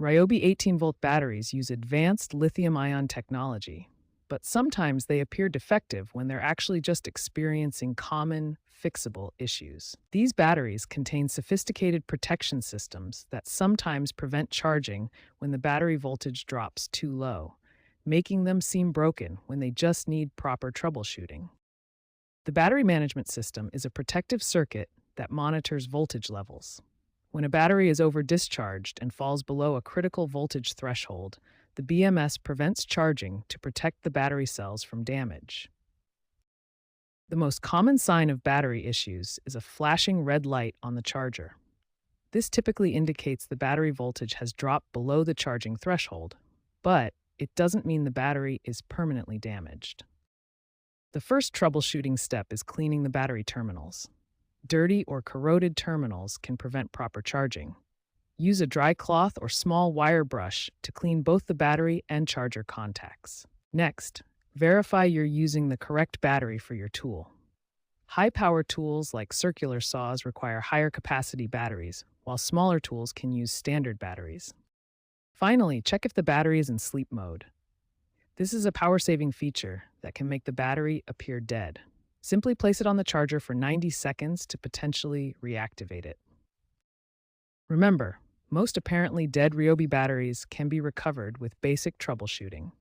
Ryobi 18-volt batteries use advanced lithium-ion technology, but sometimes they appear defective when they're actually just experiencing common, fixable issues. These batteries contain sophisticated protection systems that sometimes prevent charging when the battery voltage drops too low, making them seem broken when they just need proper troubleshooting. The battery management system is a protective circuit that monitors voltage levels. When a battery is over-discharged and falls below a critical voltage threshold, the BMS prevents charging to protect the battery cells from damage. The most common sign of battery issues is a flashing red light on the charger. This typically indicates the battery voltage has dropped below the charging threshold, but it doesn't mean the battery is permanently damaged. The first troubleshooting step is cleaning the battery terminals. Dirty or corroded terminals can prevent proper charging. Use a dry cloth or small wire brush to clean both the battery and charger contacts. Next, verify you're using the correct battery for your tool. High-power tools like circular saws require higher capacity batteries, while smaller tools can use standard batteries. Finally, check if the battery is in sleep mode. This is a power-saving feature that can make the battery appear dead. Simply place it on the charger for 90 seconds to potentially reactivate it. Remember, most apparently dead Ryobi batteries can be recovered with basic troubleshooting.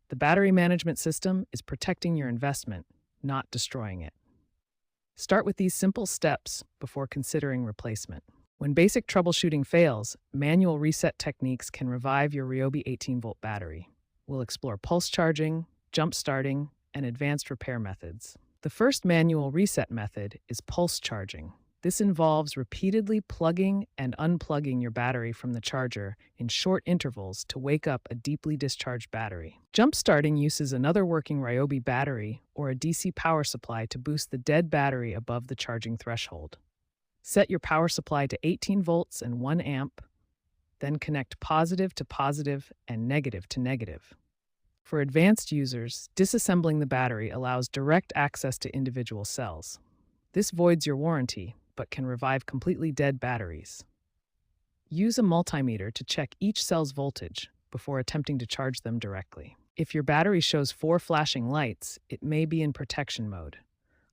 The battery management system is protecting your investment, not destroying it. Start with these simple steps before considering replacement. When basic troubleshooting fails, manual reset techniques can revive your Ryobi 18-volt battery. We'll explore pulse charging, jump starting, and advanced repair methods. The first manual reset method is pulse charging. This involves repeatedly plugging and unplugging your battery from the charger in short intervals to wake up a deeply discharged battery. Jump starting uses another working Ryobi battery or a DC power supply to boost the dead battery above the charging threshold. Set your power supply to 18 volts and 1 amp, then connect positive to positive and negative to negative. For advanced users, disassembling the battery allows direct access to individual cells. This voids your warranty, but can revive completely dead batteries. Use a multimeter to check each cell's voltage before attempting to charge them directly. If your battery shows 4 flashing lights, it may be in protection mode.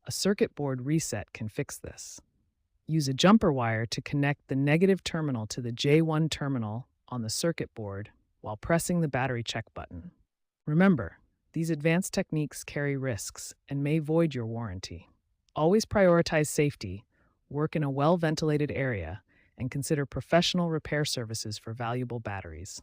A circuit board reset can fix this. Use a jumper wire to connect the negative terminal to the J1 terminal on the circuit board while pressing the battery check button. Remember, these advanced techniques carry risks and may void your warranty. Always prioritize safety, work in a well-ventilated area, and consider professional repair services for valuable batteries.